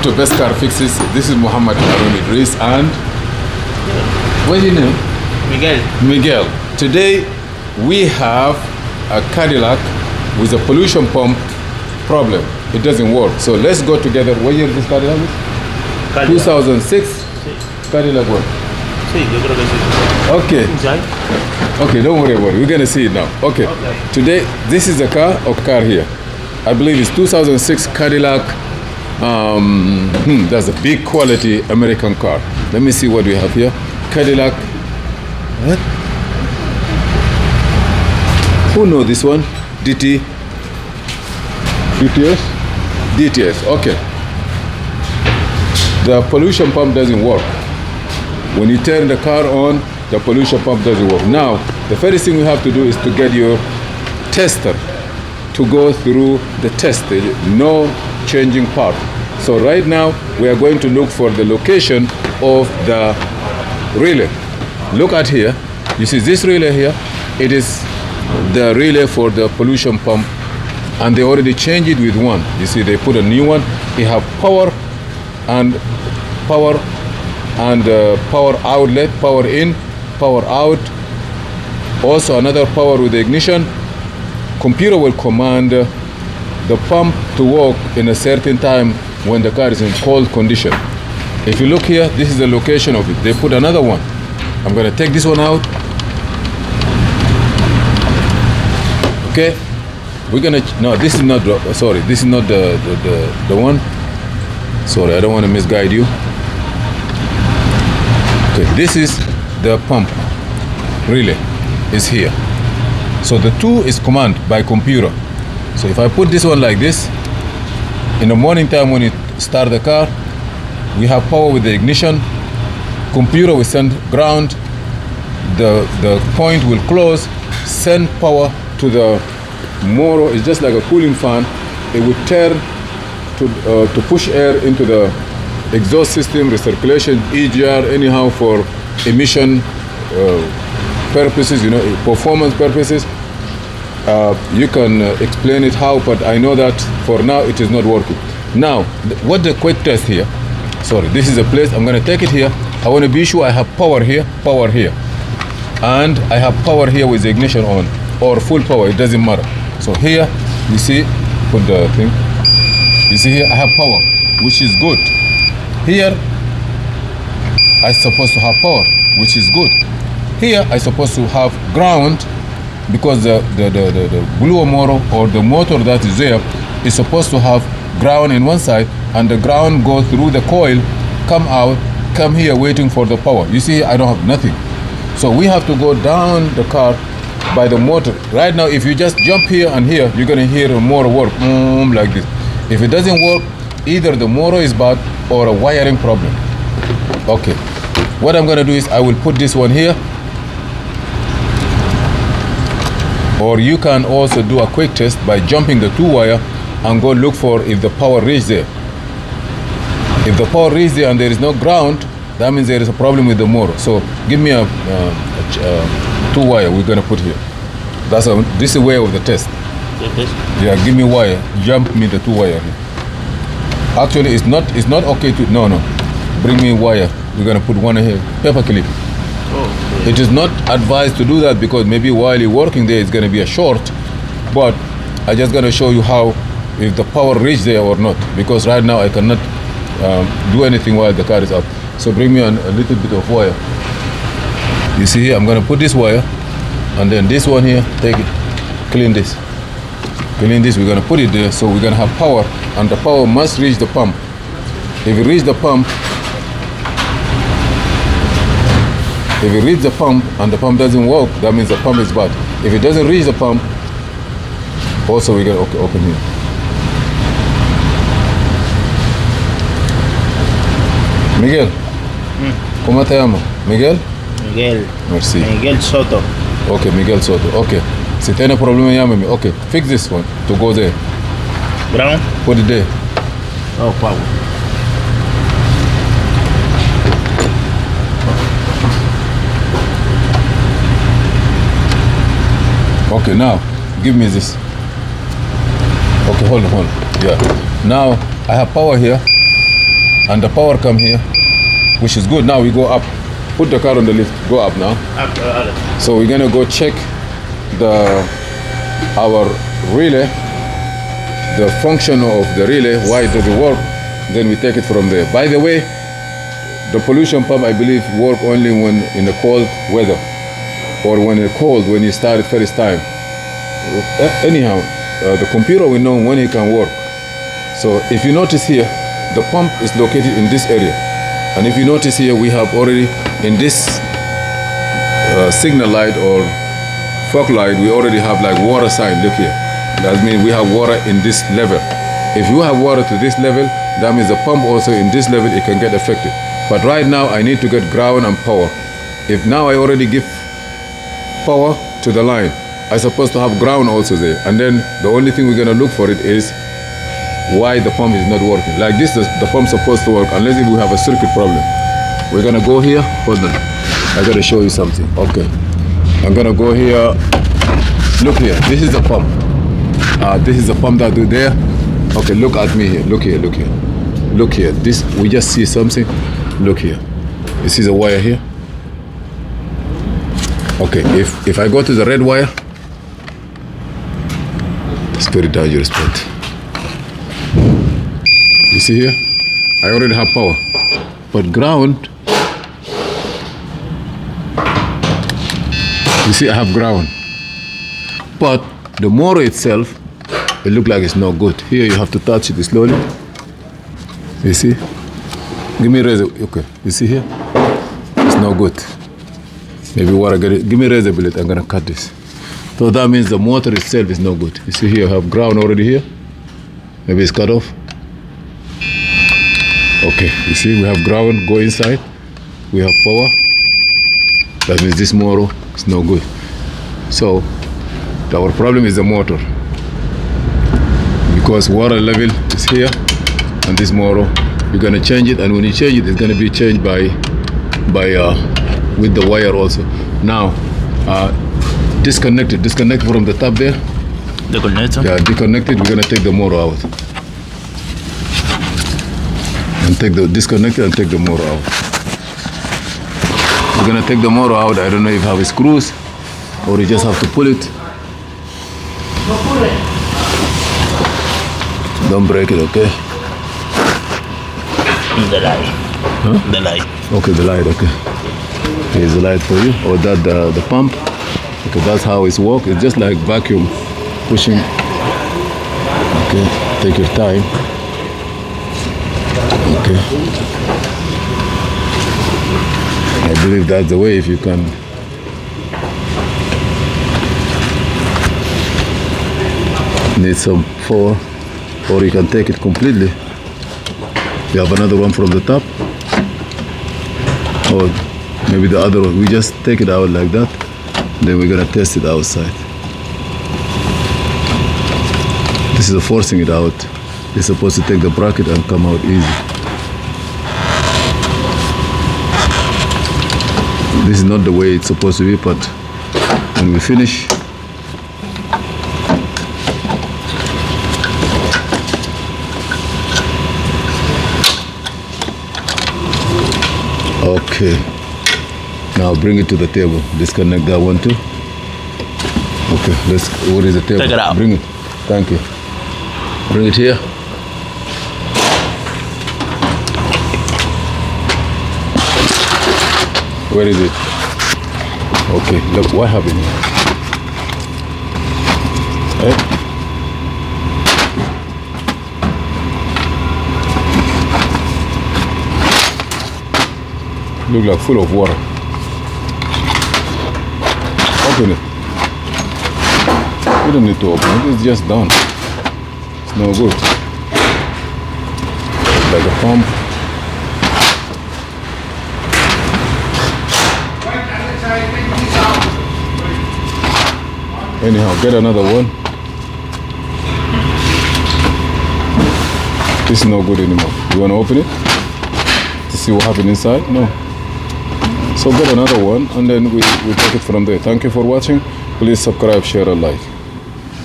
to Best Car Fixes. This is Muhammad Harun Idris and what's your name? Miguel. Miguel. Today we have a Cadillac with a pollution pump problem. It doesn't work. So let's go together. What year is this Cadillac? Cadillac. 2006. Sí. Cadillac what? Sí, yo creo que sí. Okay. Inside? Okay, don't worry about it. We're gonna see it now. Okay. Today, this is the car or car here. I believe it's 2006 Cadillac. That's a big quality American car. Let me see what we have here. Cadillac. What? Who know this one? DT. DTS? DTS. Okay. The pollution pump doesn't work. When you turn the car on, the pollution pump doesn't work. Now, the first thing we have to do is to get your tester to go through the test. No changing part. So right now, we are going to look for the location of the relay. Look at here. You see this relay here? It is the relay for the pollution pump, and they already changed it with one. You see, they put a new one. It have power and power outlet, power in, power out. Also another power with the ignition. Computer will command the pump to work in a certain time when the car is in cold condition. If you look here, this is the location of it. They put another one. I'm gonna take this one out. Okay, we're gonna, no, this is not, sorry, this is not the one. Sorry, I don't want to misguide you. Okay, this is the pump relay is here. So the two is command by computer. So if I put this one like this, in the morning time when you start the car, we have power with the ignition. Computer will send ground. The point will close, send power to the motor. It's just like a cooling fan. It will turn to push air into the exhaust system, recirculation, EGR, anyhow for emission purposes, you know, performance purposes. You can explain it how, but I know that for now it is not working. Now, what the quick test here, sorry, this is the place, I'm gonna take it here. I wanna be sure I have power here, and I have power here with the ignition on, or full power, it doesn't matter. So here, you see, put the thing, you see here, I have power, which is good. Here, I supposed to have power, which is good. Here, I supposed to have ground, because the blue motor or the motor that is there is supposed to have ground in one side, and the ground go through the coil, come out, come here waiting for the power. You see, I don't have nothing. So we have to go down the car by the motor. Right now, if you just jump here and here, you're gonna hear a motor work like this. If it doesn't work, either the motor is bad or a wiring problem. Okay, what I'm gonna do is I will put this one here, or you can also do a quick test by jumping the two wire and go look for if the power reaches there. If the power reaches there and there is no ground, that means there is a problem with the motor. So give me a two wire we're gonna put here. This is the way of the test. Yeah, give me wire. Jump me the two wire here. Actually, it's not okay to no. Bring me wire. We're gonna put one here. Paper clip. Oh, okay. It is not advised to do that because maybe while you're working there, it's gonna be a short. But I just gonna show you how, if the power reach there or not. Because right now I cannot do anything while the car is up. So bring me a little bit of wire. You see here, I'm gonna put this wire, and then this one here, take it, clean this. Clean this, we're gonna put it there, so we're gonna have power, and the power must reach the pump. If it reaches the pump, and the pump doesn't work, that means the pump is bad. If it doesn't reach the pump, also we're gonna open here. Miguel, ¿cómo te llamo? Miguel? Miguel. Merci. Miguel Soto. Okay, Miguel Soto. Okay. Si tiene problema, llámame. Okay, fix this one to go there. Brown? Put it there. Oh, power. Okay, now give me this. Okay, hold on. Yeah. Now I have power here. and the power come here, which is good. Now we go up. Put the car on the lift. Go up now. So we're gonna go check our relay, the function of the relay, why it doesn't work. Then we take it from there. By the way, the pollution pump, I believe, work only when in the cold weather, or when it's cold, when you start it first time. Anyhow, the computer will know when it can work. So if you notice here, the pump is located in this area. And if you notice here, we have already, in this signal light or fog light, we already have like water sign, look here. That means we have water in this level. If you have water to this level, that means the pump also in this level, it can get affected. But right now, I need to get ground and power. If now I already give power to the line, I'm supposed to have ground also there. And then the only thing we're gonna look for it is why the pump is not working. Like this, the pump's supposed to work, unless if we have a circuit problem. We're gonna go here, hold on. I gotta show you something, okay. I'm gonna go here, look here, this is the pump. This is the pump that do there. Okay, look at me here, look here, look here. Look here, this, we just see something, look here. You see the wire here? Okay, if I go to the red wire, it's very dangerous spot. You see here? I already have power. But ground, you see I have ground. But the motor itself, it looks like it's not good. Here you have to touch it slowly. You see? Give me a razor. Okay, you see here? It's not good. Maybe what I get it. Give me a razor blade, I'm gonna cut this. So that means the motor itself is not good. You see here, I have ground already here. Maybe it's cut off. Okay, you see we have ground, go inside. We have power. That means this motor is no good. So our problem is the motor. Because water level is here and this motor, you're gonna change it, and when you change it, it's gonna be changed by with the wire also. Now, disconnect from the top there. Disconnect? Yeah, disconnect it. We're gonna take the motor out. And take the disconnect it and take the motor out. We're gonna take the motor out. I don't know if you have screws or you just have to pull it. Don't break it, okay? The light. Huh? The light. Okay, the light, okay. Here's the light for you. Or that the pump. Okay, that's how it's works. It's just like vacuum pushing. Okay, take your time. Okay. I believe that's the way, if you can. Need some power, or you can take it completely. You have another one from the top, or maybe the other one. We just take it out like that, then we're gonna test it outside. This is forcing it out. It's supposed to take the bracket and come out easy. This is not the way it's supposed to be, but when we finish, okay, now bring it to the table. Disconnect that one too. Okay, what is the table? Take it out. Bring it. Thank you. Bring it here. Where is it? Okay, look what happened here. Eh? Look like full of water. Open it. You don't need to open it, it's just done. It's no good. It's like a pump. Anyhow, get another one. This is no good anymore. You want to open it to see what happened inside? No. So get another one, and then we take it from there. Thank you for watching. Please subscribe, share, and like.